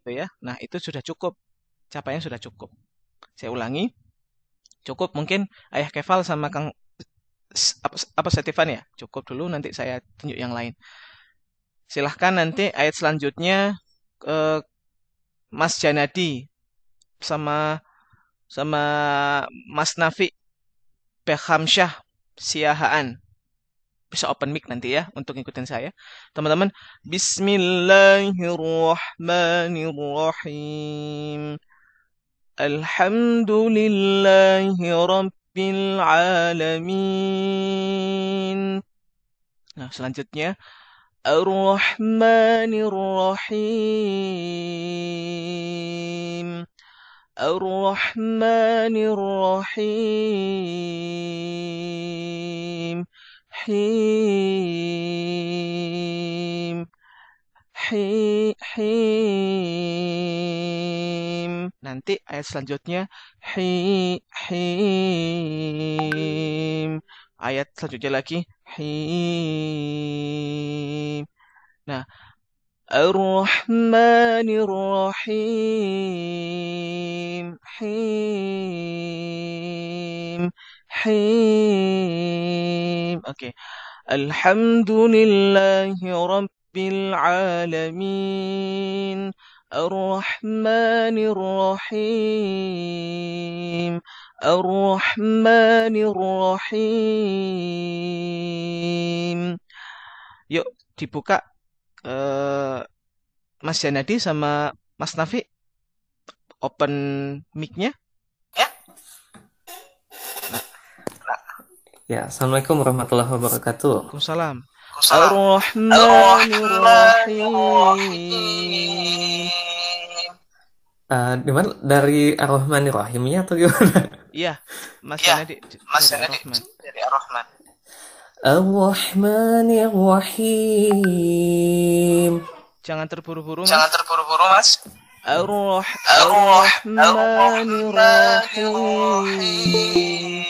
gitu ya. Nah, itu sudah cukup. Capaian sudah cukup. Saya ulangi, cukup mungkin Ayah Kefal sama Kang apa Setifan ya? Cukup dulu, nanti saya tunjuk yang lain. Silahkan nanti ayat selanjutnya eh, Mas Janadi sama sama Mas Nafi Bekhamsyah Siahaan. Bisa open mic nanti ya untuk ngikutin saya. Teman-teman, Bismillahirrahmanirrahim. Alhamdulillahi Rabbil Alamin. Nah, selanjutnya Ar-Rahmanir-Rahim. Ar-Rahmanir-Rahim. Him. Him. Nanti ayat selanjutnya him. Ayat selanjutnya lagi him. Nah, Ar-Rahmanir-Rahim. Him. Him. Oke. Alhamdulillahi Rabbil Alamin. Ar-Rahmanir-Rahim. Ar-Rahmanir-Rahim. Yuk, dibuka Mas Janadi sama Mas Nafi. Open mic-nya. Ya, Assalamualaikum warahmatullahi wabarakatuh. Waalaikumsalam. Ar-Rahmanir-Rahim. Di mana dari Ar-Rahmanir-Rahimnya atau gimana? Iya, Mas Janadi dari Ar-Rahman. Ar-Rahmanir-Rahim. Jangan terburu-buru, Mas. Ar-Rahmanir-Rahim.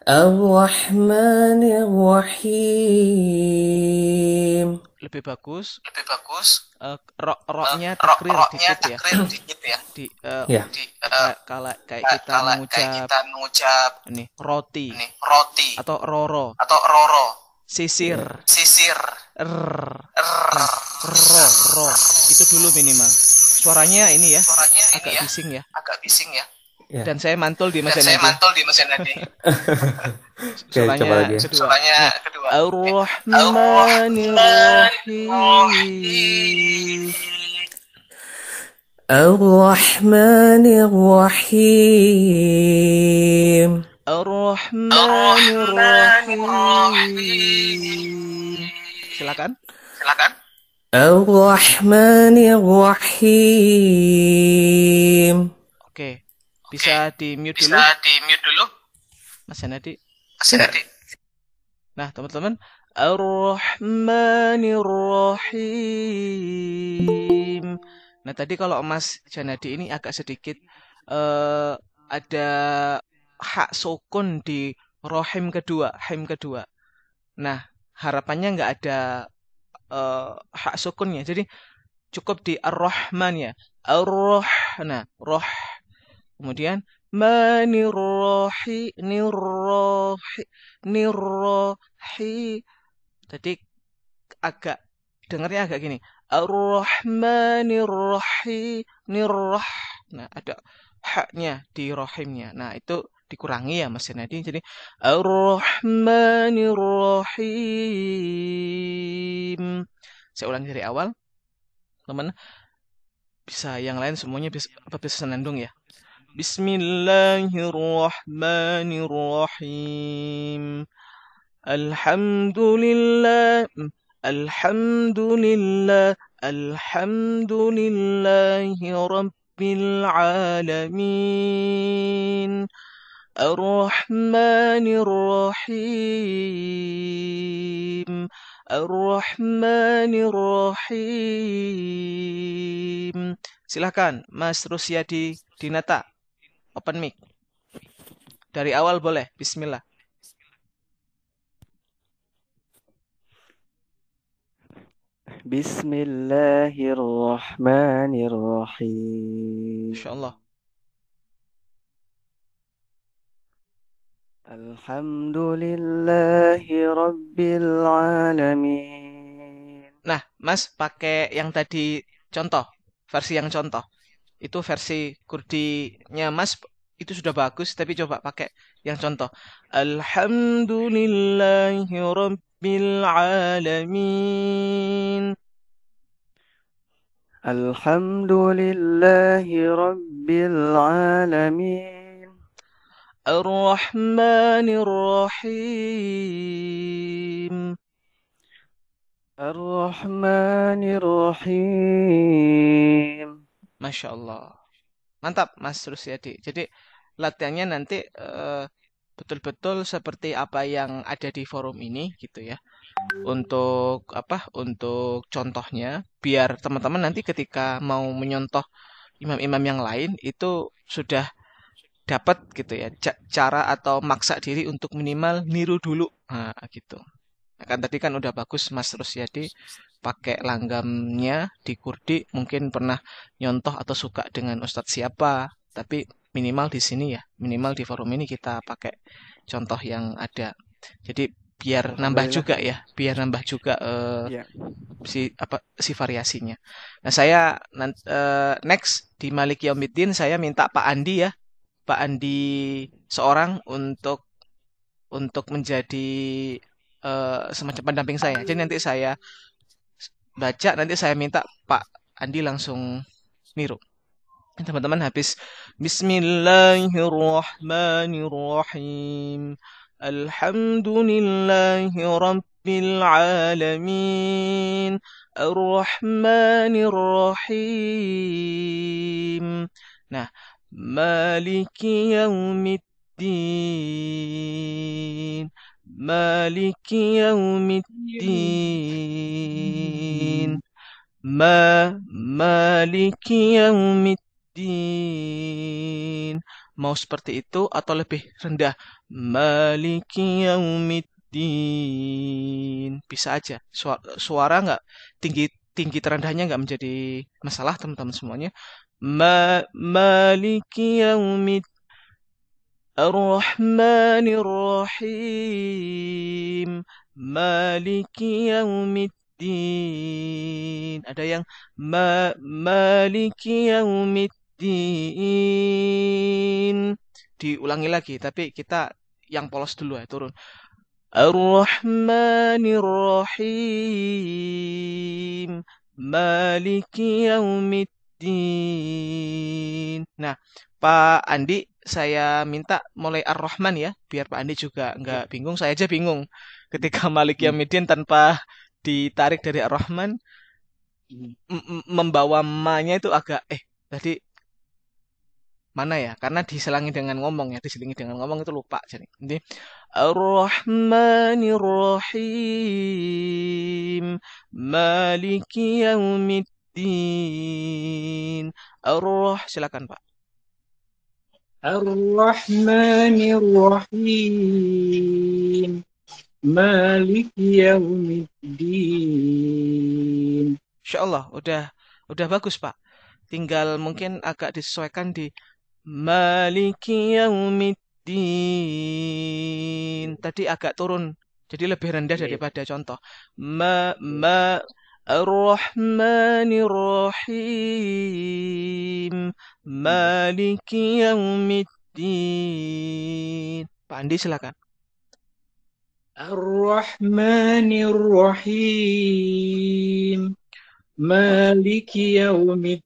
Ar-Rahmanir-Rahim. Lebih bagus. Roknya takrir dikit ya. Ya. Kayak kita mengucap ini roti atau roro. Sisir. Nah, ro. Itu dulu minimal. Suaranya ini ya, agak bising ya. Ya. Dan saya mantul di Mas Janadi. Oke, coba lagi. Kedua. Ar-Rahmanir-Rahim. Ar-Rahmanir-Rahim. Ar-Rahmanir-Rahim. Silakan. Ar-Rahmanir-Rahim. Oke, bisa di mute dulu. Mas Janadi. Nah, teman-teman, Ar-Rahmanir-Rahim. Nah, tadi kalau Mas Janadi ini agak sedikit ada hak sukun di him kedua. Nah, harapannya nggak ada hak sukunnya. Jadi cukup di Ar-Rahman ya. Nah, roh. Kemudian nirrohi. Tadi agak dengarnya agak gini. Ar-Rahmanir-Rahim. Nirrah. Nah, ada haknya di rohimnya. Nah, itu dikurangi ya Mas Janadi. Jadi Ar-Rahmanir-Rahim. Saya ulangi dari awal. Teman, bisa yang lain semuanya bisa senandung ya. Bismillahirrahmanirrahim. Alhamdulillahi Rabbil Alamin. Ar-Rahmanir-Rahim. Silakan Mas Rusyadi Dinata. Open mic. Dari awal boleh. Bismillah. Bismillahirrahmanirrahim. Masya Allah. Alhamdulillahi Rabbil Alamin. Nah, Mas pakai yang tadi contoh, versi yang contoh. Itu versi kurdinya Mas itu sudah bagus, tapi coba pakai yang contoh. Alhamdulillahi Rabbil Alamin. Alhamdulillahi Rabbil Alamin. Ar-Rahmanir Rahim. Ar-Rahmanir Rahim. Masya Allah. Mantap, Mas Rusyadi. Jadi latihannya nanti betul-betul seperti apa yang ada di forum ini gitu ya. Untuk apa? Untuk contohnya biar teman-teman nanti ketika mau menyontoh imam-imam yang lain itu sudah dapat gitu ya cara atau maksa diri untuk minimal niru dulu. Nah, gitu. Kan tadi kan udah bagus Mas Rusyadi pakai langgamnya di Kurdi mungkin pernah nyontoh atau suka dengan ustadz siapa, tapi minimal di sini ya, minimal di forum ini kita pakai contoh yang ada. Jadi biar nambah juga ya, biar nambah juga si variasinya. Nah, saya next di Malik Yaumiddin saya minta Pak Andi ya. Pak Andi seorang untuk menjadi semacam pendamping saya. Jadi nanti saya baca, nanti saya minta Pak Andi langsung niru. Teman-teman habis Bismillahirrahmanirrahim. Alhamdulillahi Rabbil Alamin. Ar-Rahmanir Rahim. Nah, Maliki Yaumiddin. Maliki Yaumiddin. Maliki Yaumiddin. Mau seperti itu atau lebih rendah? Maliki Yaumiddin. Bisa aja. Suara nggak tinggi tinggi terendahnya nggak menjadi masalah teman-teman semuanya. Maliki Yaumiddin. Ar-Rahmanir Rahim. Maliki Yaumiddin. Ada yang Maliki Yaumiddin. Diulangi lagi, tapi kita yang polos dulu ya, turun. Ar-Rahmanir Rahim. Maliki Yaumiddin. Nah, Pak Andi, saya minta mulai Ar-Rahman ya, biar Pak Andi juga nggak bingung. Saya aja bingung ketika Malik Yaumiddin tanpa ditarik dari Ar-Rahman, membawa ma-nya itu agak tadi mana ya? Karena diselangi dengan ngomong ya, diselingi dengan ngomong itu lupa. Jadi ini Ar-Rahmanir Rahim, Maliki Yaumiddin. Silakan Pak. Ar-Rahmanir-Rahim Maliki Yaumiddin. Insyaallah udah bagus Pak. Tinggal mungkin agak disesuaikan di Maliki Yaumiddin. Tadi agak turun. Jadi lebih rendah daripada contoh. Ar-Rahmanir Rahim. Maliki Yaumiddin. Pak Andi silakan. Ar-Rahmanir Rahim Maliki Yaumiddin.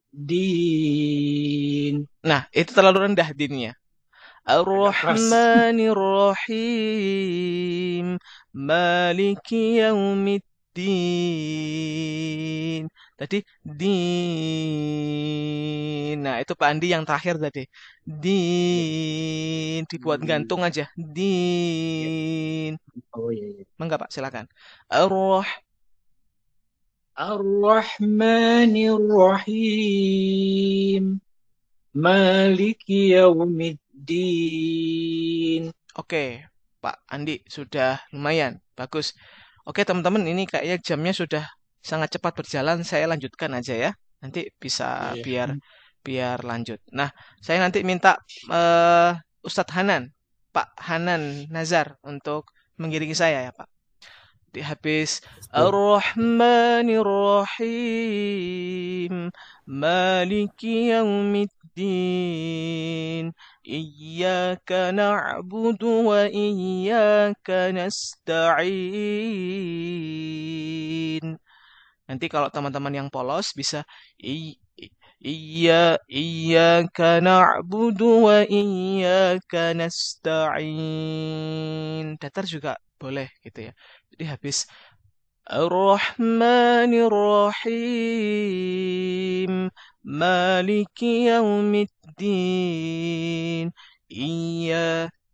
Nah, itu terlalu rendah dinnya. Ar-Rahmanir Rahim Maliki Yaumiddin. Tadi din. Nah, itu Pak Andi yang terakhir tadi. Din. Dibuat gantung aja. Din. Oh iya. Mangga Pak, silakan. Ar-Rahmanir Rahim Maliki Yaumiddin. Oke, Pak Andi sudah lumayan bagus. Oke teman-teman, ini kayaknya jamnya sudah sangat cepat berjalan, saya lanjutkan aja ya. Nanti bisa Iya. biar lanjut. Nah, saya nanti minta Ustadz Hanan, Pak Hanan Nazar untuk mengiringi saya ya, Pak. Di habis Ar-Rahmanir-Rahim Maliki Yaumiddin Iyyaka na'budu wa iyyaka nasta'in. Nanti kalau teman-teman yang polos bisa iyyaka na'budu wa iyyaka nasta'in. Datar juga boleh gitu ya. Jadi habis Ar-Rahmanir-Rahim Maliki Yaumiddin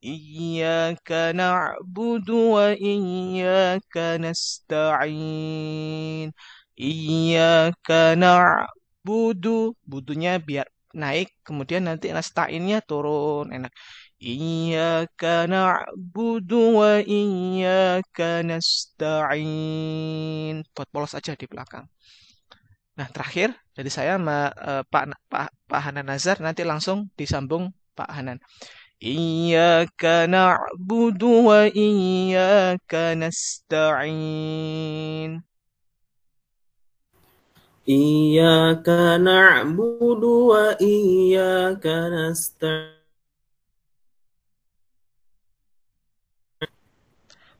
Iyyaka na'budu wa iyyaka nasta'in. Iyyaka na'budu, budunya biar naik, kemudian nanti nasta'innya turun, enak. Iyyaka na'budu wa iyyaka nasta'in. Buat polos aja di belakang. Nah, terakhir dari saya sama Pak Hanan Nazar, nanti langsung disambung Pak Hanan. Iyyaka na'budu wa iyyaka nasta'in. Iyyaka na'budu wa iyyaka nasta'in.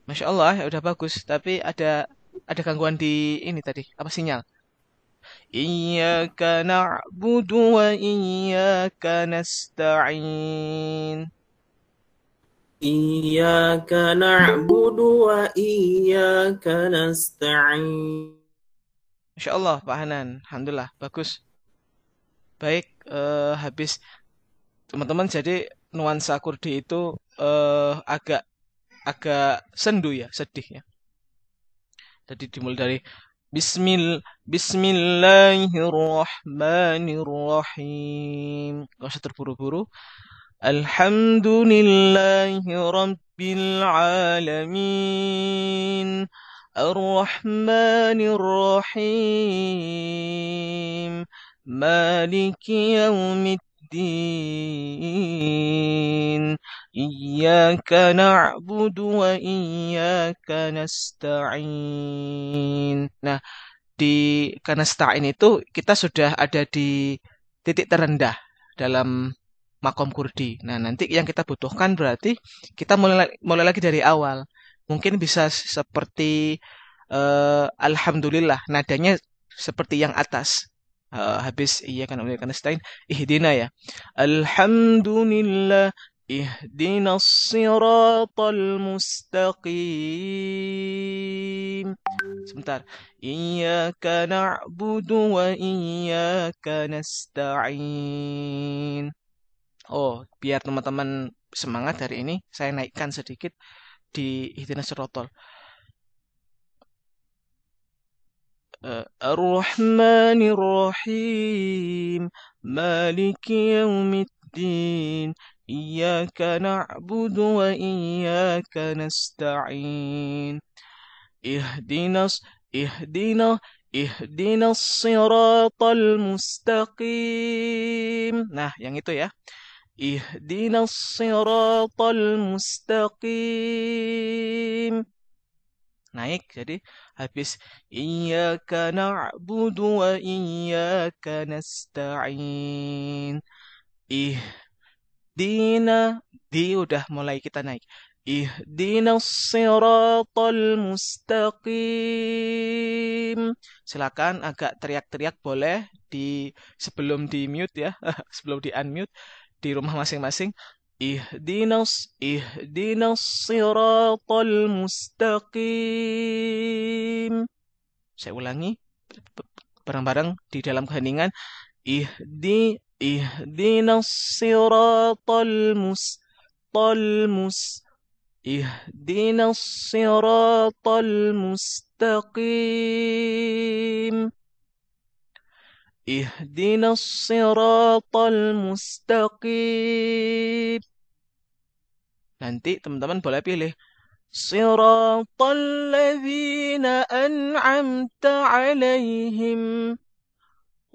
Masya Allah, ya udah bagus. Tapi ada gangguan di ini tadi, apa sinyal? Iyyaka na'budu wa iyyaka nasta'in. Iyyaka na'budu wa iyyaka nasta'in. Masya Allah, Pak Hanan. Alhamdulillah, bagus. Baik, habis teman-teman, jadi nuansa Kurdi itu agak sendu ya, sedih ya. Jadi dimulai dari Bismillahirrahmanirrahim. Gak usah terburu-buru. Alhamdulillahi Rabbil Alamin. Ar-Rahmanir-Rahim. Maliki Yaumiddin. Iyyaka na'budu wa iyyaka nasta'in. Nah, di kanasta'in itu kita sudah ada di titik terendah dalam makom kurdi. Nah, nanti yang kita butuhkan berarti kita mulai lagi dari awal. Mungkin bisa seperti Alhamdulillah, nadanya seperti yang atas. Habis iya kan udah kanastain ihdina ya. Alhamdulillah ihdinas siratal mustaqim. Sebentar. Iyyaka na'budu wa iyyaka nasta'in. Oh, biar teman-teman semangat hari ini, saya naikkan sedikit di ihdinas siratal. Ar-Rahmanir-Rahim Maliki Yaumiddin Iyyaka na'budu wa iyyaka nasta'in. Ihdinas siratal mustaqim. Nah, yang itu ya. Ihdinas siratal mustaqim. Naik, jadi habis Iyyaka na'budu wa iyyaka nasta'in. Ihdina, di udah mulai kita naik. Ihdinas siratal mustaqim. Silakan agak teriak-teriak boleh sebelum di mute ya, sebelum di unmute di rumah masing-masing. Ihdinas siratal mustaqim. Saya ulangi bareng-bareng di dalam keheningan. Ihdinas siratal Ihdinas siratal mustaqim. Ihdinas siratal mustaqim. Nanti teman-teman boleh pilih صراط الذين أنعمت عليهم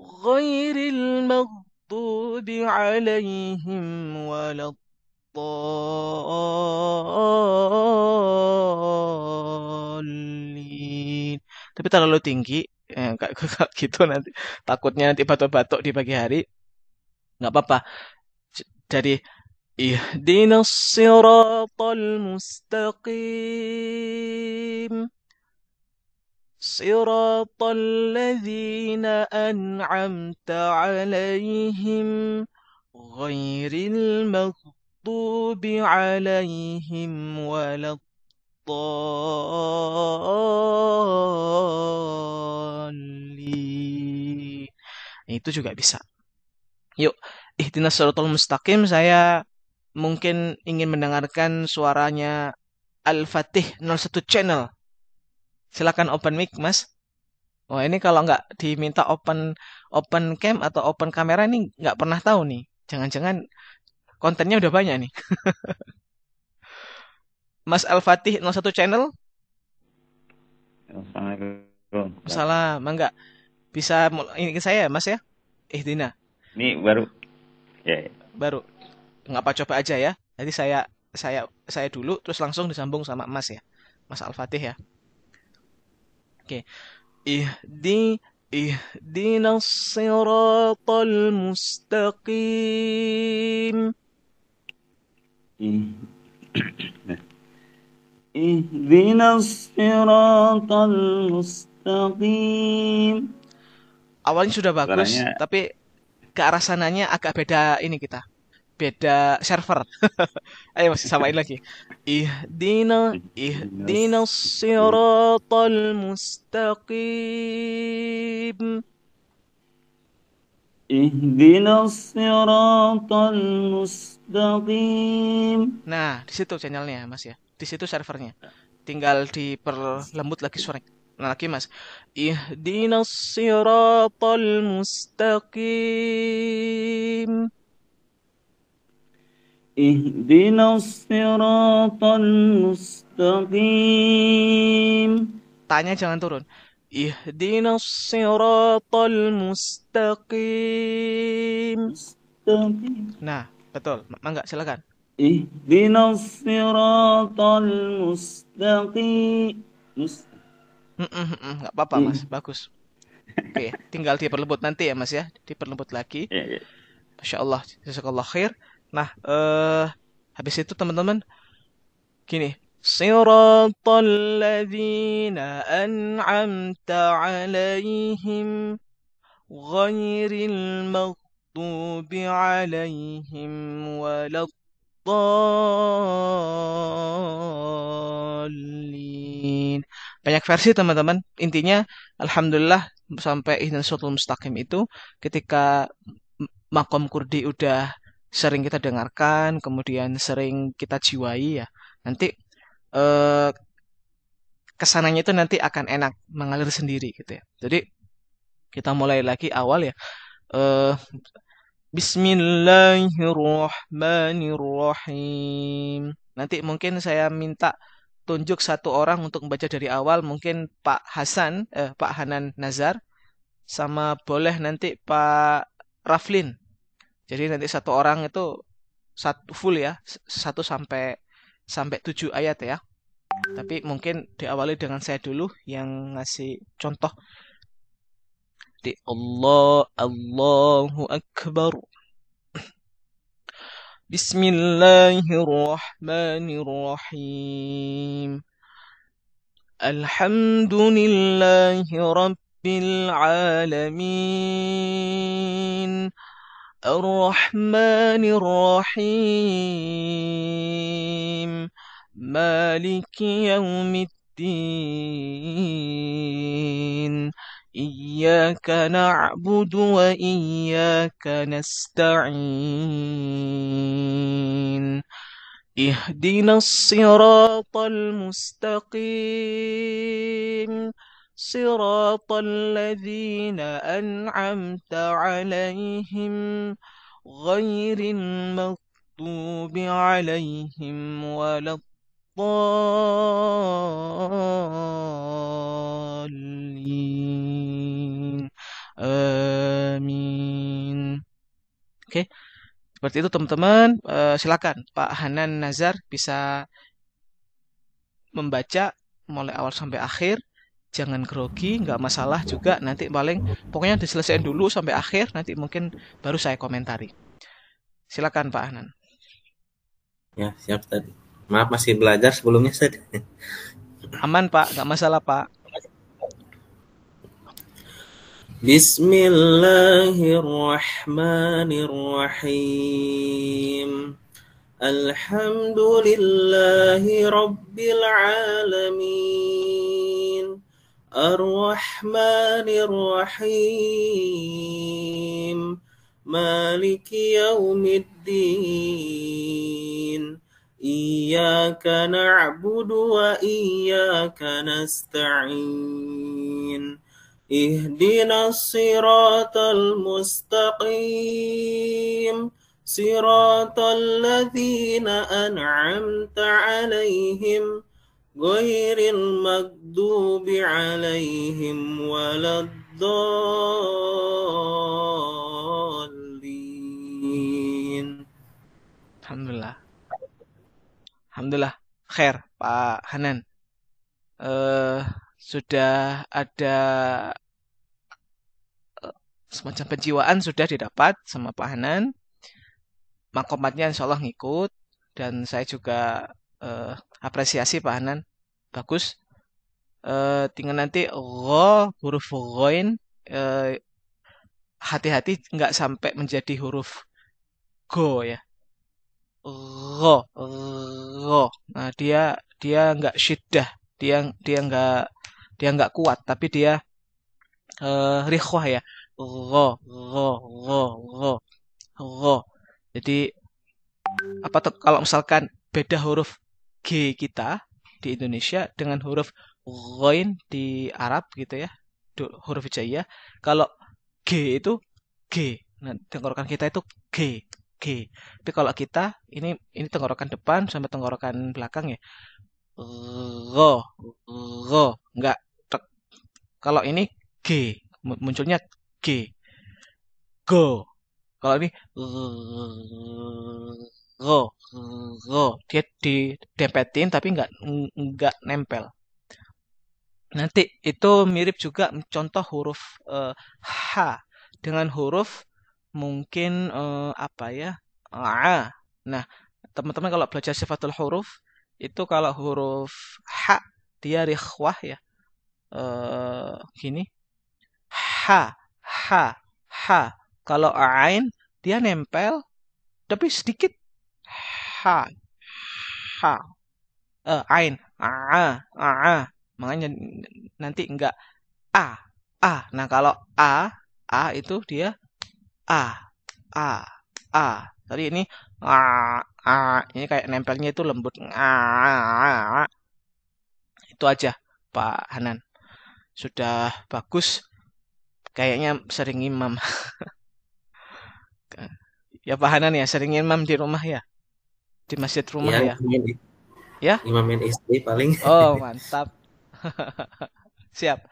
غير المغضوب عليهم ولا الضالين. Tapi terlalu tinggi, kayak gitu nanti. Takutnya nanti batuk-batuk di pagi hari. Nggak apa-apa. Jadi ihdinas siratal mustaqim. Siratal ladzina an'amta alaihim ghairil maghdubi alaihim waladdallin. Itu juga bisa. Yuk, ihdinas siratal mustaqim. Saya mungkin ingin mendengarkan suaranya Al-Fatih 01 channel. Silakan open mic, Mas. Oh, ini kalau nggak diminta open cam atau open kamera ini nggak pernah tahu nih. Jangan-jangan kontennya udah banyak nih. Mas Al-Fatih 01 channel. Assalamualaikum. Salam, enggak. Bisa ini saya, Mas ya? Dina. Ini baru. Ya. Baru. Nggak apa coba aja ya. Jadi saya dulu terus langsung disambung sama Mas ya. Mas Al-Fatih ya. Oke. Ihdinas siratal mustaqim. Ihdinas siratal mustaqim. Awalnya sudah bagus, tapi ke arah sananya agak beda ini kita. Beda server. Ayo masih samain lagi. Ihdinas siratal mustaqim. Ihdinas siratal mustaqim. Nah, di situ channelnya, Mas ya. Di situ servernya. Tinggal diperlembut lagi suara. Nah, lagi Mas. Ihdinas siratal mustaqim. Ihdinas siratal mustaqim. Tanya jangan turun. Ihdinas siratal mustaqim. Nah, betul. Mangga silakan. Ihdinas siratal mustaqim. Enggak apa-apa, Mas. Bagus. Oke, tinggal diperlembut nanti ya, Mas ya. Diperlembut lagi. Masya Allah, jazakallah khair. Nah, habis itu teman-teman gini, siratal ladzina an'amta 'alaihim ghairil maghdubi 'alaihim waladdallin. Banyak versi teman-teman. Intinya alhamdulillah sampai ihdinas siratal mustaqim itu ketika makom kurdi udah sering kita dengarkan, kemudian sering kita jiwai ya. Nanti kesananya itu nanti akan enak, mengalir sendiri gitu ya. Jadi kita mulai lagi awal ya. Bismillahirrahmanirrahim. Nanti mungkin saya minta tunjuk satu orang untuk membaca dari awal, mungkin Pak Hanan Nazar, sama boleh nanti Pak Raflin. Jadi nanti satu orang itu satu full ya, 1 sampai 7 ayat ya. Tapi mungkin diawali dengan saya dulu yang ngasih contoh. Di Allahu Akbar. Bismillahirrahmanirrahim. Alhamdulillahi Rabbil Alamin. Ar-Rahmanir Rahim. Maliki Yaumiddin. Iyyaka na'budu wa iyyaka nasta'in. Ihdinas siratal mustaqim. Siratal ladzina an'amta 'alaihim ghairil maghdubi 'alaihim waladdallin. dhalin. Amin. Oke, seperti itu teman-teman. Silakan Pak Hanan Nazar bisa membaca mulai awal sampai akhir. Jangan grogi, nggak masalah juga. Nanti pokoknya diselesaikan dulu sampai akhir. Nanti mungkin baru saya komentari. Silakan Pak Hanan. Ya, siap tadi. Maaf masih belajar sebelumnya Ustaz. Aman Pak, nggak masalah Pak. Bismillahirrahmanirrahim. Alhamdulillahi Rabbil Alamin. Ar-Rahmanir-Rahim. Maliki Yaumiddin. Iyyaka na'budu wa iyyaka nasta'in. Ihdinas siratal mustaqim. Siratal ladzina an'amta 'alaihim ghairil maghdubi 'alaihim waladdallin. Alhamdulillah. Alhamdulillah. Khair Pak Hanan. Sudah ada semacam penjiwaan sudah didapat sama Pak Hanan. Makomatnya insya Allah ngikut. Dan saya juga apresiasi Pak Hanan. Bagus. Tinggal nanti huruf ghoin. Hati-hati nggak sampai menjadi huruf go ya. Gho. Nah, dia nggak syiddah. Dia nggak kuat, tapi dia rikhwah ya. Gho. Jadi kalau misalkan beda huruf G kita di Indonesia dengan huruf ghoin di Arab gitu ya, huruf hijaiyah. Kalau G itu G. Nah, tenggorokan kita itu G. Tapi kalau kita ini tenggorokan depan sampai tenggorokan belakang ya. Gho. Enggak. Kalau ini G, munculnya G. Go. Kalau ini go. Dia didempetin tapi enggak nempel. Nanti itu mirip juga contoh huruf H dengan huruf mungkin apa ya? A. Nah, teman-teman kalau belajar sifatul huruf itu kalau huruf H dia rikhwah ya. Gini. H. Kalau ain dia nempel tapi sedikit. H. Ain. A. Makanya nanti enggak A. Nah, kalau A itu dia A. Tadi ini ini kayak nempelnya itu lembut. Itu aja Pak Hanan. Sudah bagus. Kayaknya sering imam. Ya Pak Hanan ya, sering imam di rumah ya. Di masjid rumah ya. Ya? Imamin istri paling. Oh, mantap. Siap.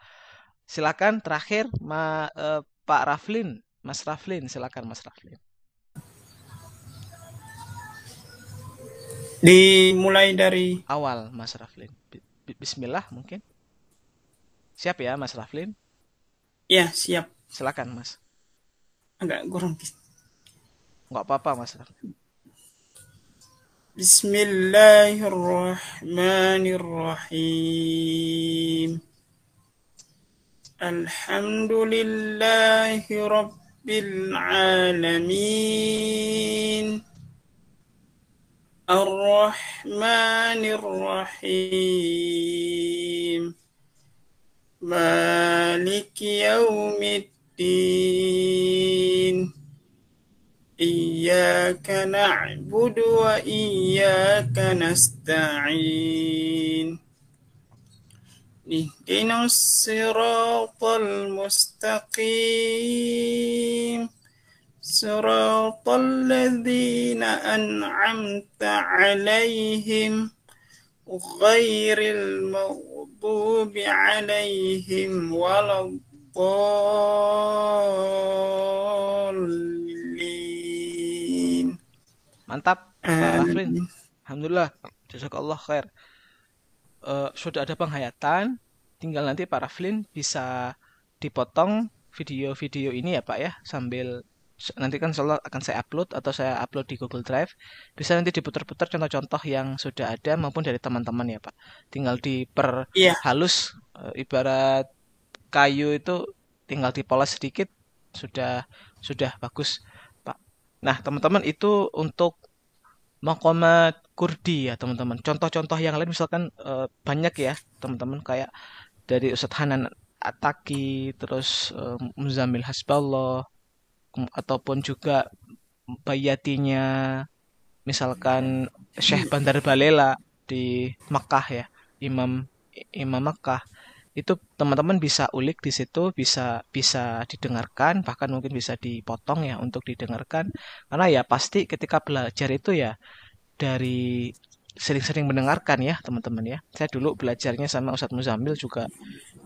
Silakan terakhir Pak Raflin. Mas Raflin, silakan Mas Raflin. Dimulai dari awal Mas Raflin. Bismillah mungkin. Siap ya Mas Raflin? Ya, siap. Silakan Mas. Agak kurang. Enggak apa-apa Mas Raflin. Bismillahirrahmanirrahim. Alhamdulillahi Rabbil Alamin. Ar-Rahmanir-Rahim. Maliki Yaumiddin. Iyyaka na'budu wa iyyaka nasta'in. Ihdinas siratal mustaqim. Siratal ladzina an'amta 'alaihim ghairil maghdubi alaihim waladdallin. Mantap, Pak Raflin. Amin. Alhamdulillah. Jazakallah khair. Sudah ada penghayatan. Tinggal nanti Pak Raflin bisa dipotong video-video ini ya Pak ya. Sambil nanti kan insyaallah akan saya upload atau saya upload di Google Drive. Bisa nanti diputar-putar contoh-contoh yang sudah ada maupun dari teman-teman ya Pak. Tinggal Iya. diperhalus, ibarat kayu itu tinggal dipoles sedikit sudah bagus Pak. Nah teman-teman itu untuk Maqamat Kurdi ya teman-teman. Contoh-contoh yang lain misalkan banyak ya teman-teman kayak dari Ustadz Hanan Ataki, terus Muzammil Hasballah, ataupun juga bayatinya misalkan Syekh Bandar Balela di Makkah ya, Imam Imam Makkah. Itu teman-teman bisa ulik di situ, bisa didengarkan, bahkan mungkin bisa dipotong ya untuk didengarkan. Karena ya pasti ketika belajar itu ya dari sering-sering mendengarkan ya teman-teman ya. Saya dulu belajarnya sama Ustadz Muzammil juga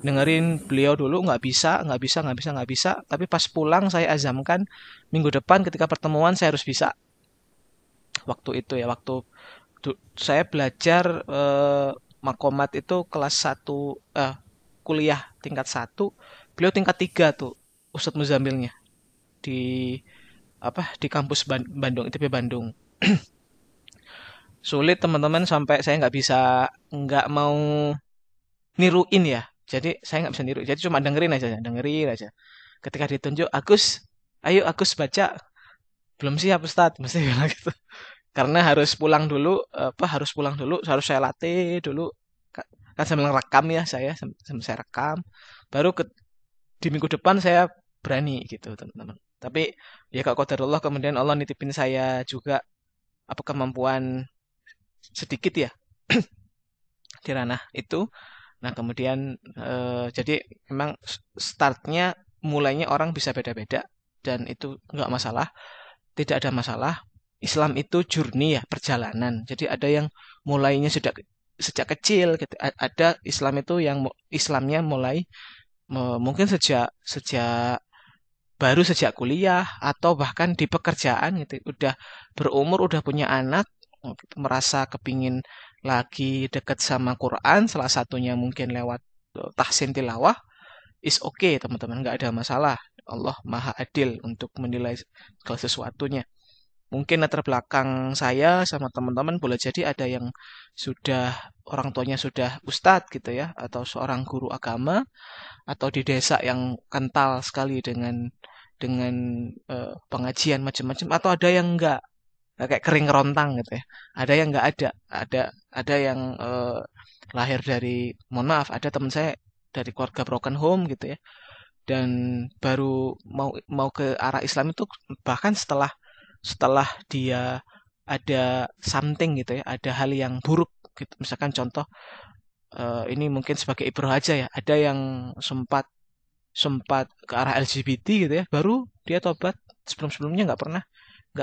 dengerin beliau dulu nggak bisa. Tapi pas pulang saya azamkan minggu depan ketika pertemuan saya harus bisa. Waktu itu ya, saya belajar Makomat itu kelas 1 kuliah tingkat 1, beliau tingkat 3 tuh Ustadz Muzammilnya di di kampus Bandung, ITB Bandung. Sulit teman-teman sampai saya nggak mau niruin ya. Jadi saya nggak bisa niru. Jadi cuma dengerin aja. Ketika ditunjuk ayo Agus baca. Belum siap Ustadz, mesti bilang gitu. Karena harus pulang dulu, harus saya latih dulu. Kan sambil rekam ya sambil saya rekam. Baru di minggu depan saya berani gitu teman-teman. Tapi ya kalau qadarullah kemudian Allah nitipin saya juga kemampuan sedikit ya di ranah itu. Nah kemudian jadi memang startnya mulainya orang bisa beda-beda dan itu nggak masalah, tidak ada masalah. Islam itu journey ya, perjalanan. Jadi ada yang mulainya sejak kecil gitu. Ada Islam itu yang Islamnya mulai mungkin sejak kuliah atau bahkan di pekerjaan gitu. Udah berumur, udah punya anak, merasa kepingin lagi dekat sama Quran, salah satunya mungkin lewat tahsin tilawah, is okay teman-teman, nggak ada masalah. Allah Maha Adil untuk menilai segala sesuatunya. Mungkin latar belakang saya sama teman-teman boleh jadi ada yang orang tuanya sudah ustadz gitu ya, atau seorang guru agama, atau di desa yang kental sekali dengan pengajian macam-macam, atau ada yang enggak kayak kering kerontang gitu ya. Ada yang enggak ada yang lahir dari, mohon maaf, ada teman saya dari keluarga broken home gitu ya. Dan baru mau ke arah Islam itu bahkan setelah dia ada something gitu ya, ada hal yang buruk gitu. Misalkan contoh ini mungkin sebagai ibrah aja ya, ada yang sempat ke arah LGBT gitu ya, baru dia tobat. Sebelumnya nggak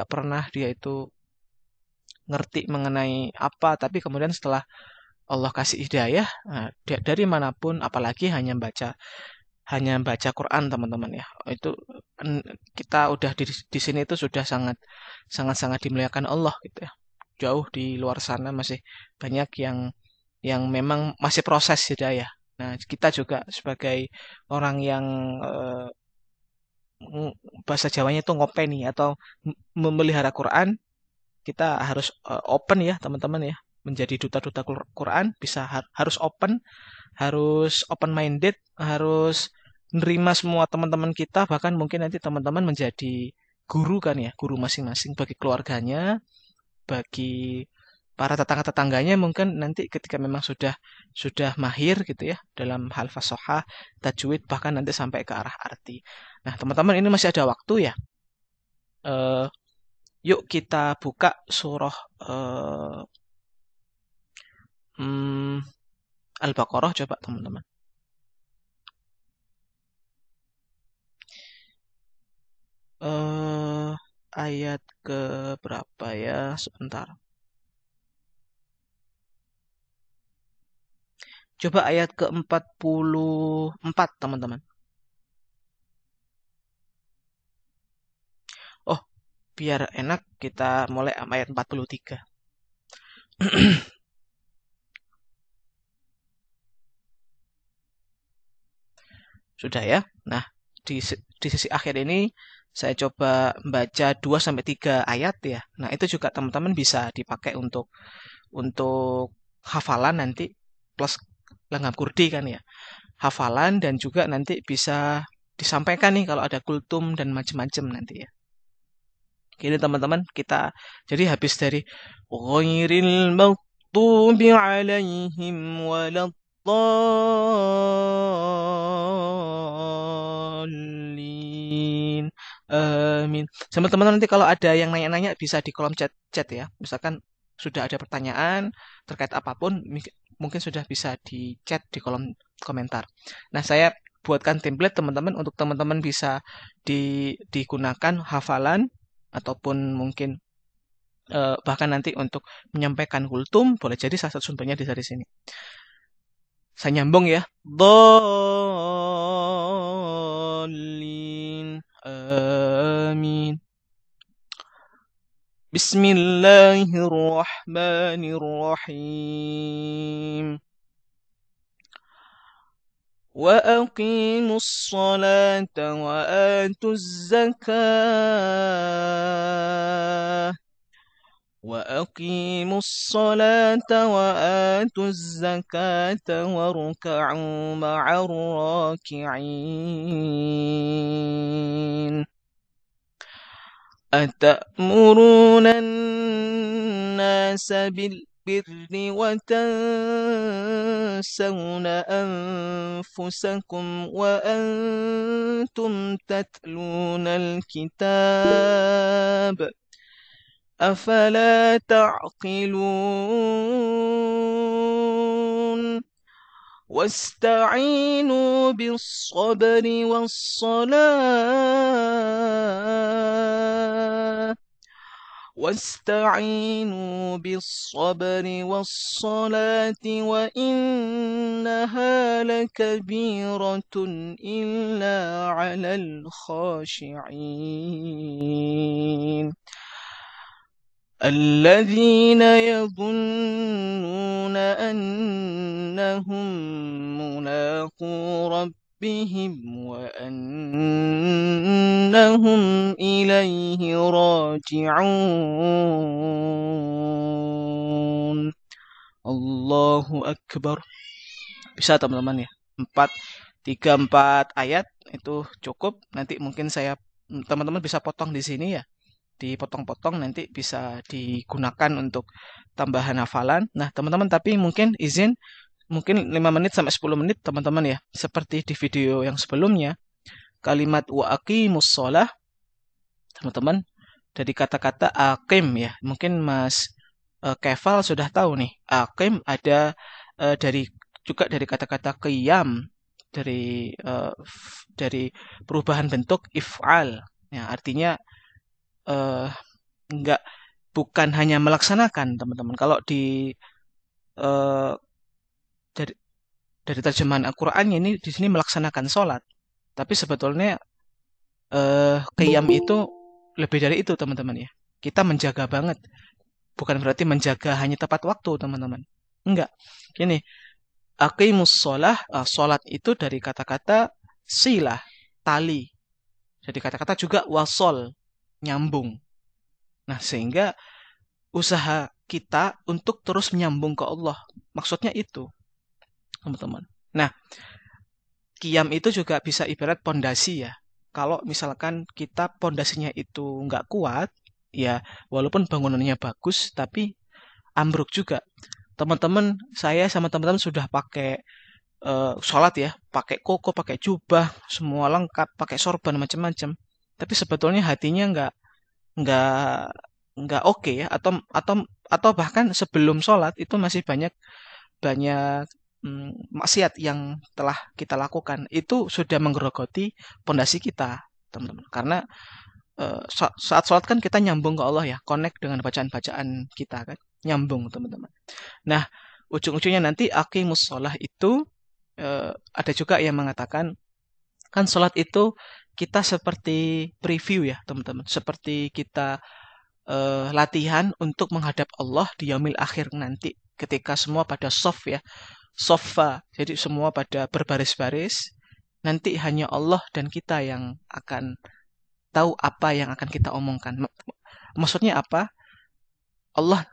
pernah dia itu ngerti mengenai apa, tapi kemudian setelah Allah kasih hidayah, nah, dari manapun, apalagi hanya baca Quran teman-teman ya, itu kita udah di sini itu sudah sangat dimuliakan Allah gitu ya. Jauh di luar sana masih banyak yang memang masih proses hidayah. Nah kita juga sebagai orang yang bahasa Jawanya itu ngopeni atau memelihara Quran, kita harus open ya teman-teman ya, menjadi duta-duta Quran, harus open minded, harus nerima semua teman-teman kita, bahkan mungkin nanti teman-teman menjadi guru kan ya, guru masing-masing bagi keluarganya, bagi para tetangga-tetangganya, mungkin nanti ketika memang sudah mahir gitu ya dalam hal fashohah, tajwid, bahkan nanti sampai ke arah arti. Nah teman-teman ini masih ada waktu ya. Yuk kita buka surah Al-Baqarah, coba teman-teman. Ayat ke berapa ya? Sebentar. Coba ayat ke-44, teman-teman. Oh, biar enak kita mulai ayat 43. Sudah ya. Nah, di sisi akhir ini saya coba baca 2-3 ayat ya. Nah, itu juga teman-teman bisa dipakai untuk hafalan nanti plus langgam kurdi kan ya. Hafalan dan juga nanti bisa disampaikan nih kalau ada kultum dan macam-macam nanti ya. Gini teman-teman, kita jadi habis dari ghairil maghdubi alaihim waladdallin. Amin. Sama teman-teman nanti kalau ada yang nanya-nanya bisa di kolom chat ya. Misalkan sudah ada pertanyaan terkait apapun mungkin sudah bisa di chat di kolom komentar. Nah, saya buatkan template teman-teman untuk teman-teman bisa digunakan hafalan ataupun mungkin bahkan nanti untuk menyampaikan kultum boleh jadi salah satu sumbernya dari sini. Saya nyambung ya. Dhalin. Amin. Bismillahirrahmanirrahim. وأقيموا الصلاة وآتوا الزكاة وأقيموا الصلاة وآتوا الزكاة واركعوا مع الراكعين أتأمرون الناس بالبر وتنسون أنفسكم وأنتم تتلون الكتاب أفلا تعقلون واستعينوا بالصبر والصلاة وإنها لكبيرة إلا على الخاشعين الذين يظنون أنهم ملاقو ربهم وأنهم إليه راجعون الله أكبر. Bisa teman-teman ya. 3-4 ayat itu cukup. Nanti mungkin teman-teman bisa potong di sini ya. Dipotong-potong nanti bisa digunakan untuk tambahan hafalan. Nah, teman-teman tapi mungkin mungkin 5 menit sampai 10 menit teman-teman ya. Seperti di video yang sebelumnya, kalimat wa aqimus shalah teman-teman dari kata-kata aqim ya. Mungkin Mas Kefal sudah tahu nih. Aqim ada juga dari kata-kata qiyam dari perubahan bentuk if'al. Ya, artinya bukan hanya melaksanakan teman-teman. Kalau dari terjemahan Al-Qur'an ini di sini melaksanakan sholat. Tapi sebetulnya qiyam itu lebih dari itu teman-teman ya. Kita menjaga banget. Bukan berarti menjaga hanya tepat waktu teman-teman. Enggak. Gini, aqimus shalah, sholat itu dari kata-kata silah, tali. Jadi kata-kata juga wasol, nyambung. Nah, sehingga usaha kita untuk terus menyambung ke Allah. Maksudnya itu, teman-teman. Nah, qiyam itu juga bisa ibarat pondasi ya. Kalau misalkan kita pondasinya itu nggak kuat, ya walaupun bangunannya bagus, tapi ambruk juga. Teman-teman, saya sama teman-teman sudah pakai sholat ya, pakai koko, pakai jubah, semua lengkap, pakai sorban macam-macam. Tapi sebetulnya hatinya nggak oke ya, atau bahkan sebelum sholat itu masih banyak maksiat yang telah kita lakukan. Itu sudah menggerogoti pondasi kita, teman-teman. Karena saat sholat kan kita nyambung ke Allah ya, connect dengan bacaan-bacaan kita kan, nyambung teman-teman. Nah, ujung-ujungnya nanti aqimus shalah itu ada juga yang mengatakan kan sholat itu kita seperti preview ya teman-teman, seperti kita latihan untuk menghadap Allah di yaumil akhir nanti ketika semua pada soft ya, sofa, jadi semua pada berbaris-baris, nanti hanya Allah dan kita yang akan tahu apa yang akan kita omongkan. Maksudnya apa? Allah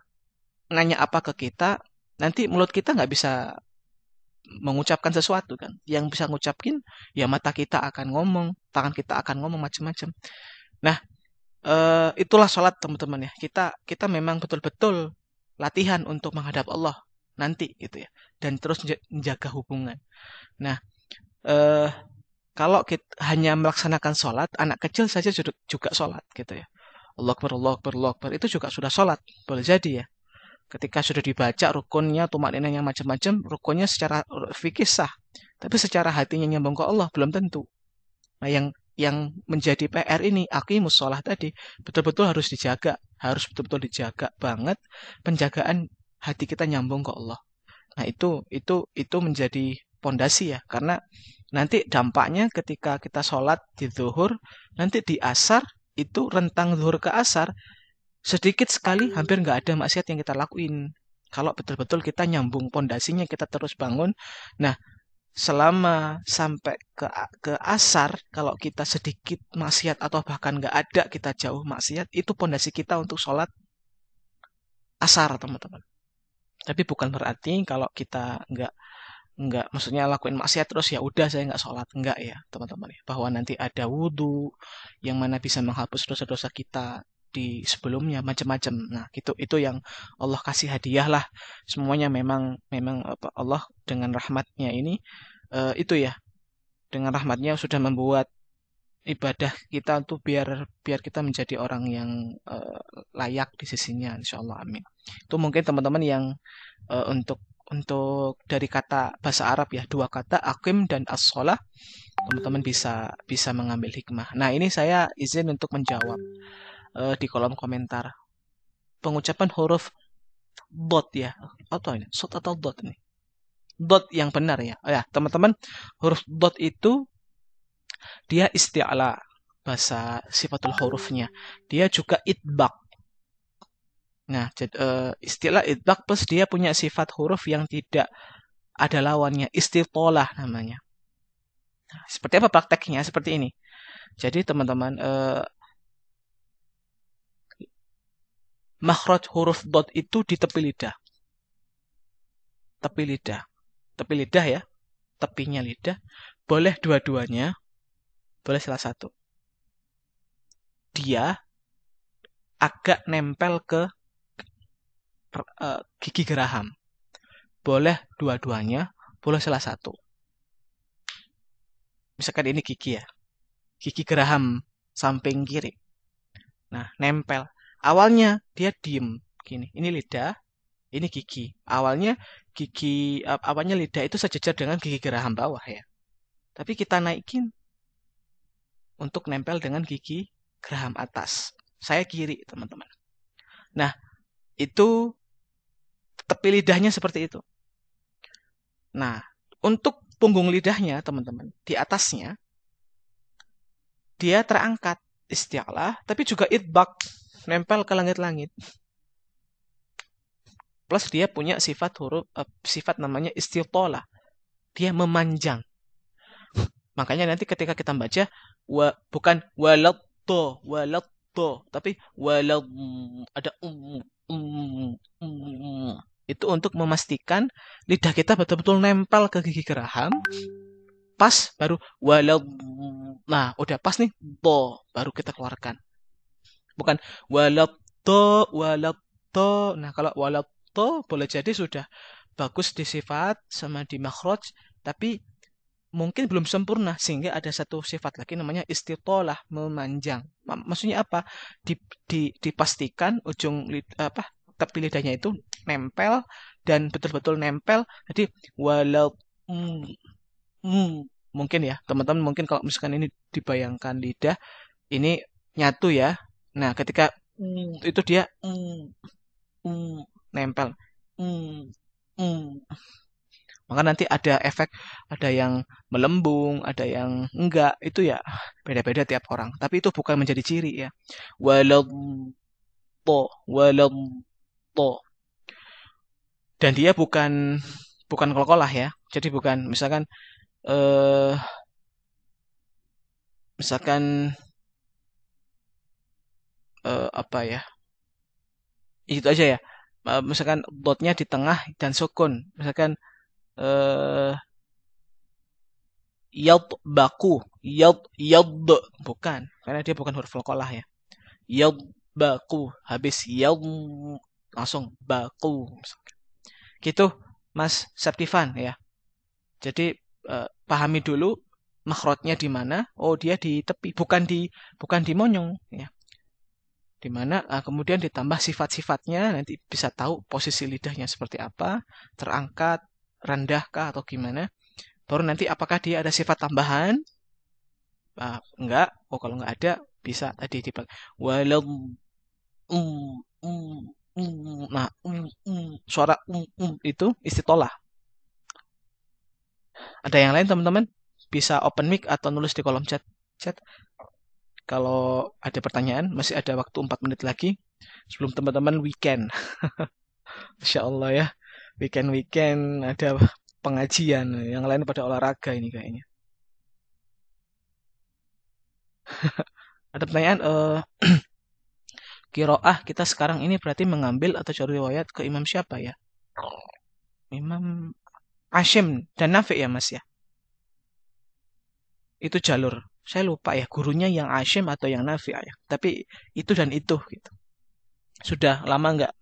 nanya apa ke kita, nanti mulut kita nggak bisa mengucapkan sesuatu kan. Yang bisa ngucapin ya mata kita akan ngomong, tangan kita akan ngomong macam-macam. Nah, itulah sholat teman-teman ya. Kita memang betul-betul latihan untuk menghadap Allah nanti gitu ya. Dan terus menjaga hubungan. Nah, kalau kita hanya melaksanakan sholat, anak kecil saja juga sholat gitu ya. Allahu Akbar, Allahu Akbar, Allahu Akbar, itu juga sudah sholat. Boleh jadi ya. Ketika sudah dibaca rukunnya, tumakninahnya macam-macam, rukunnya secara fikih sah. Tapi secara hatinya nyambung ke Allah belum tentu. Nah, yang menjadi PR ini aqimus shalah tadi betul-betul harus dijaga, harus betul-betul dijaga banget penjagaan hati kita nyambung ke Allah. Nah, itu menjadi pondasi ya, karena nanti dampaknya ketika kita sholat di zuhur, nanti di asar itu rentang zuhur ke asar sedikit sekali hampir nggak ada maksiat yang kita lakuin. Kalau betul-betul kita nyambung pondasinya, kita terus bangun. Nah, selama sampai ke asar, kalau kita sedikit maksiat atau bahkan nggak ada kita jauh maksiat, itu pondasi kita untuk sholat asar teman-teman. Tapi bukan berarti kalau kita nggak maksudnya lakuin maksiat terus ya udah saya nggak sholat, nggak ya teman-teman, bahwa nanti ada wudhu yang mana bisa menghapus dosa-dosa kita di sebelumnya macam-macam. Nah, itu yang Allah kasih hadiah lah. Semuanya memang Allah dengan rahmatnya ini itu ya. Dengan rahmatnya sudah membuat ibadah kita untuk biar kita menjadi orang yang layak di sisinya, insyaallah, amin. Itu mungkin teman-teman yang untuk dari kata bahasa Arab ya, dua kata aqim dan as-shalah, teman-teman bisa mengambil hikmah. Nah, ini saya izin untuk menjawab di kolom komentar pengucapan huruf dot ya, atau ini sot atau dot ini, dot yang benar ya. Ya teman-teman, huruf dot itu dia isti'la, bahasa sifatul hurufnya, dia juga itbaq. Nah, istilah itbaq plus dia punya sifat huruf yang tidak ada lawannya, istitolah namanya. Nah, seperti apa prakteknya? Seperti ini. Jadi teman-teman, makhraj huruf dot itu di tepi lidah. Tepi lidah ya. Tepinya lidah. Boleh dua-duanya. Boleh salah satu. Dia agak nempel ke gigi geraham. Boleh dua-duanya. Boleh salah satu. Misalkan ini gigi ya. Gigi geraham samping kiri. Nah, nempel. Awalnya dia diem gini. Ini lidah, ini gigi. Awalnya lidah itu sejajar dengan gigi geraham bawah ya. Tapi kita naikin untuk nempel dengan gigi geraham atas. Saya kiri, teman-teman. Nah, itu tepi lidahnya seperti itu. Nah, untuk punggung lidahnya, teman-teman, di atasnya dia terangkat isti'lah, tapi juga itbaq, nempel ke langit-langit. Plus dia punya sifat sifat namanya istitolah. Dia memanjang. Makanya nanti ketika kita baca bukan waladdo, tapi walad, ada itu untuk memastikan lidah kita betul-betul nempel ke gigi geraham. Pas baru walad. Nah, udah pas nih do, baru kita keluarkan. Bukan waladdo. Nah, kalau waladdo boleh jadi sudah bagus di sifat sama di makhraj, tapi mungkin belum sempurna, sehingga ada satu sifat lagi namanya istitolah, memanjang. Maksudnya apa? Dipastikan ujung tepi lidahnya itu nempel dan betul-betul nempel. Jadi walau mungkin ya teman-teman, mungkin kalau misalkan ini dibayangkan lidah ini nyatu ya. Nah, ketika itu dia nempel. Maka nanti ada efek, ada yang melembung, ada yang enggak. Itu ya beda-beda tiap orang. Tapi itu bukan menjadi ciri ya. Waladdo. Dan dia bukan qalqalah ya. Jadi bukan misalkan apa ya? Itu aja ya. Misalkan dotnya di tengah dan sukun. Misalkan yadbaku, yad bukan, karena dia bukan huruf qalqalah ya. Yadbaku habis yad langsung baku. Gitu Mas Septifan ya. Jadi pahami dulu makhrajnya di mana. Oh, dia di tepi, bukan di monyong ya. Di mana kemudian ditambah sifat-sifatnya, nanti bisa tahu posisi lidahnya seperti apa, terangkat, rendahkah atau gimana. Baru nanti apakah dia ada sifat tambahan? Enggak. Oh, kalau enggak ada bisa tadi dipakai walau nah suara itu istitolah. Ada yang lain teman-teman? Bisa open mic atau nulis di kolom chat. Kalau ada pertanyaan, masih ada waktu 4 menit lagi sebelum teman-teman weekend. Masya Allah ya. Weekend ada pengajian. Yang lain pada olahraga ini kayaknya. Ada pertanyaan, Qiraah kita sekarang ini berarti mengambil atau cari riwayat ke imam siapa ya? Imam Asyim dan Nafi ya Mas ya? Itu jalur. Saya lupa ya gurunya yang Asyim atau yang Nafi ya. Tapi itu dan itu gitu. Sudah lama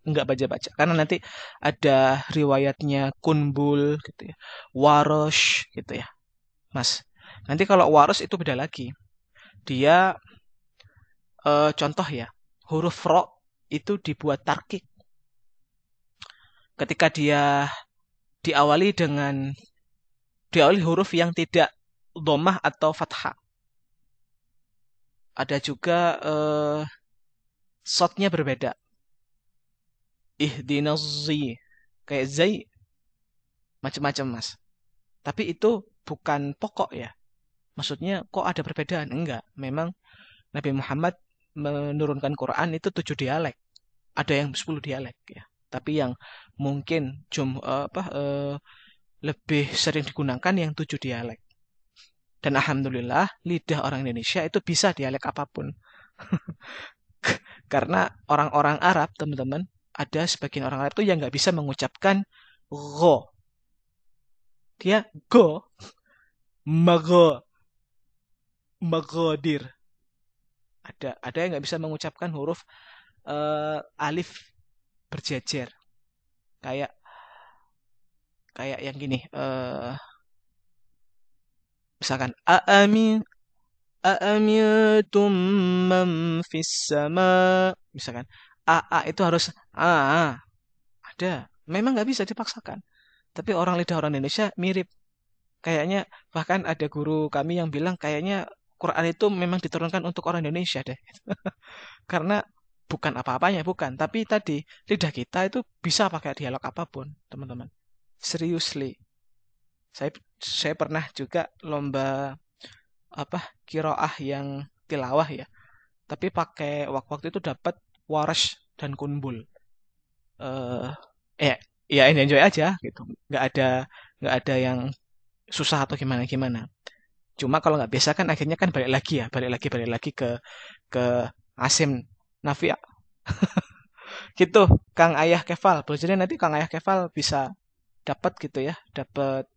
nggak baca-baca karena nanti ada riwayatnya Kunbul gitu ya. Warosh gitu ya. Mas. Nanti kalau Warosh itu beda lagi. Dia contoh ya, huruf ro itu dibuat tarkik. Ketika dia diawali huruf yang tidak dhammah atau fathah. Ada juga shotnya berbeda. Ihdinazzi kayak zai macam-macam Mas. Tapi itu bukan pokok ya. Maksudnya kok ada perbedaan? Enggak. Memang Nabi Muhammad menurunkan Quran itu 7 dialek. Ada yang 10 dialek ya. Tapi yang mungkin lebih sering digunakan yang 7 dialek. Dan alhamdulillah lidah orang Indonesia itu bisa dialek apapun. Karena orang-orang Arab, teman-teman, ada sebagian orang Arab itu yang nggak bisa mengucapkan go. Dia go, magodir. Ada yang nggak bisa mengucapkan huruf alif berjejer. Kayak yang gini. Misalkan a'amintum man fis sama. Misalkan a itu harus ada. Memang nggak bisa dipaksakan. Tapi lidah orang Indonesia mirip. Kayaknya bahkan ada guru kami yang bilang kayaknya Quran itu memang diturunkan untuk orang Indonesia deh. Karena bukan apa-apanya, bukan. Tapi tadi lidah kita itu bisa pakai dialog apapun, teman-teman. Seriously. Saya pernah juga lomba qiraah yang tilawah ya. Tapi pakai waktu itu dapat Warash dan Kunbul. Ya enjoy aja gitu. Nggak ada yang susah atau gimana. Cuma kalau nggak biasa kan akhirnya kan balik lagi ke Asim Nafi. Gitu, Kang Ayah Kefal. Jadi nanti Kang Ayah Kefal bisa dapat gitu ya, dapat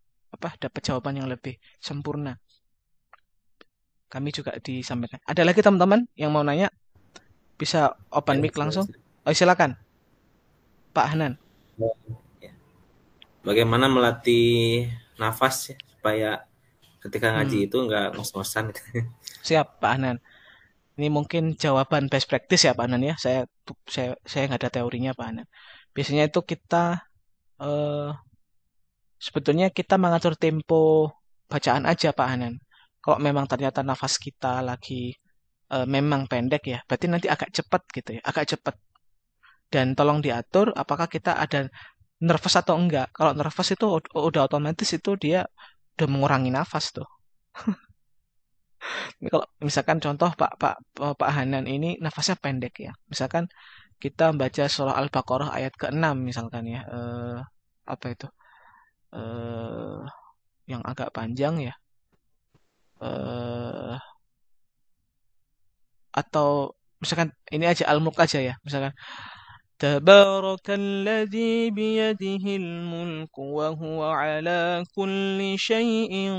jawaban yang lebih sempurna. Kami juga disampaikan. Ada lagi teman-teman yang mau nanya? Bisa open mic langsung. Oh, silakan. Pak Hanan. Bagaimana melatih nafas ya, supaya ketika ngaji itu nggak ngos-ngosan gitu. Siap, Pak Hanan. Ini mungkin jawaban best practice ya, Pak Hanan ya. Saya nggak ada teorinya, Pak Hanan. Biasanya itu kita sebetulnya kita mengatur tempo bacaan aja, Pak Hanan. Kalau memang ternyata nafas kita lagi memang pendek ya, berarti nanti agak cepat gitu ya, agak cepat. Dan tolong diatur apakah kita ada nervous atau enggak. Kalau nervous itu udah otomatis itu dia udah mengurangi nafas tuh. Ini kalau misalkan contoh Pak Hanan ini nafasnya pendek ya. Misalkan kita baca surah Al-Baqarah ayat ke-6 misalkan ya. Apa itu? Yang agak panjang ya. Atau misalkan ini aja Al-Mulk aja ya. Misalkan Tabarakalladzi biyadihil mulku wa huwa ala kulli syai'in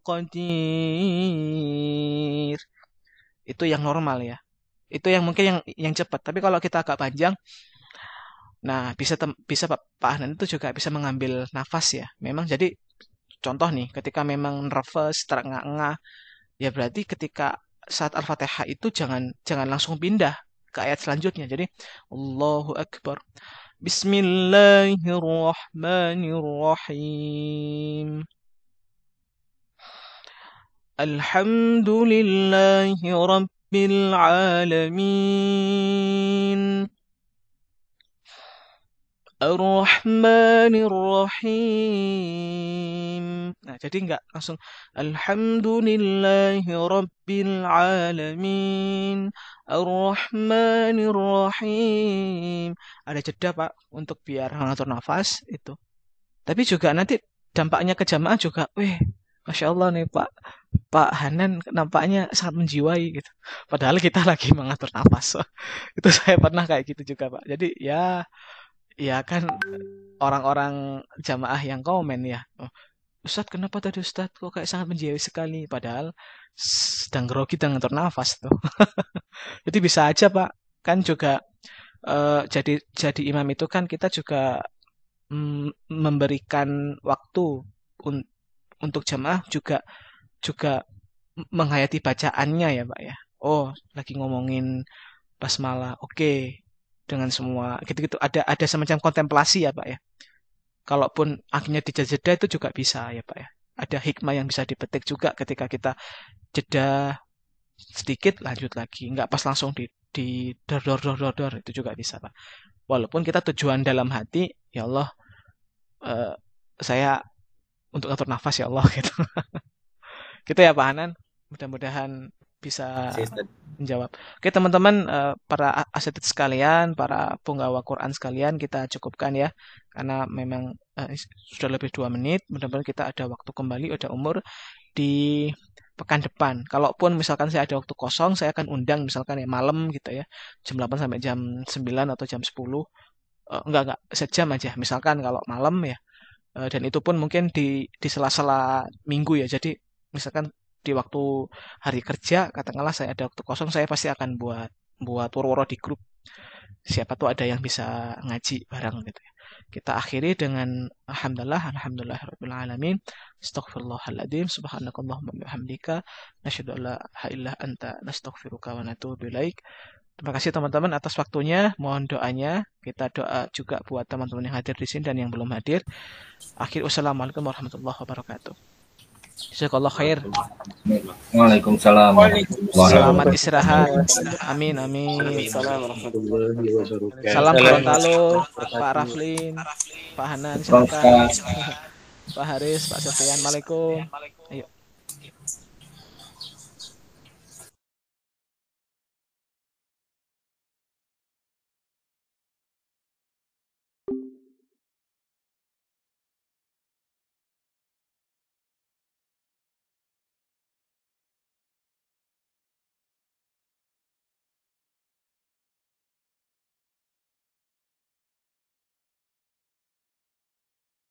qadir. Itu yang normal ya. Itu yang mungkin yang cepat. Tapi kalau kita agak panjang, nah bisa Pak Hanan itu juga bisa mengambil nafas ya. Memang jadi contoh nih, ketika memang nervous, terengah-engah, ya berarti ketika saat Al-Fatihah itu jangan langsung pindah ke ayat selanjutnya. Jadi Allahu Akbar. Bismillahirrahmanirrahim. Alhamdulillahi Rabbil Alamin. Ar-Rahmanir-Rahim. Nah, jadi enggak langsung Alhamdulillahi Rabbil Alamin. Ar-Rahmanir-Rahim. Ada jeda, Pak, untuk biar mengatur nafas itu. Tapi juga nanti dampaknya ke jamaah juga, Masya Allah nih Pak Hanan nampaknya sangat menjiwai gitu. Padahal kita lagi mengatur nafas. Itu saya pernah kayak gitu juga, Pak. Jadi ya kan orang-orang jamaah yang komen ya, Ustadz kenapa tadi Ustadz kok kayak sangat menjiwai sekali, padahal sedang grogi dan ngatur nafas tuh. Jadi bisa aja Pak, kan juga jadi imam itu kan kita juga memberikan waktu untuk jamaah juga menghayati bacaannya ya Pak ya. Oh lagi ngomongin basmalah, oke. Dengan semua gitu-gitu ada semacam kontemplasi ya Pak ya. Kalaupun akhirnya dijeda itu juga bisa ya Pak ya. Ada hikmah yang bisa dipetik juga ketika kita jeda sedikit lanjut lagi, nggak pas langsung di dor itu juga bisa Pak. Walaupun kita tujuan dalam hati ya Allah saya untuk atur nafas ya Allah gitu. Gitu ya Pak Hanan. Mudah-mudahan bisa menjawab. Oke teman-teman, para asatidz sekalian, para penggawa Quran sekalian, kita cukupkan ya, karena memang sudah lebih 2 menit. Mudah-mudahan kita ada waktu kembali, ada umur di pekan depan. Kalaupun misalkan saya ada waktu kosong, saya akan undang misalkan ya malam gitu ya, jam 8 sampai jam 9 atau jam 10. Enggak, sejam aja. Misalkan kalau malam ya, dan itu pun mungkin di sela-sela minggu ya. Jadi misalkan di waktu hari kerja, katakanlah saya ada waktu kosong, saya pasti akan buat woro-woro di grup. Siapa tuh ada yang bisa ngaji bareng gitu ya. Kita akhiri dengan alhamdulillahirabbil alamin. Astaghfirullahaladzim. Subhanakallahumma wa bihamdika nasyhadu an la ilaha illa anta nastaghfiruka wa natubu ilaik. Terima kasih teman-teman atas waktunya. Mohon doanya. Kita doa juga buat teman-teman yang hadir di sini dan yang belum hadir. Akhir wassalamualaikum warahmatullahi wabarakatuh. Jazakallah khair. Waalaikumsalam. Selamat istirahat. Amin. Salam Gorontalo, Pak Raflin, Pak Hanan, silakan. Pak Haris, Pak Sofian. Waalaikumsalam. Ayo.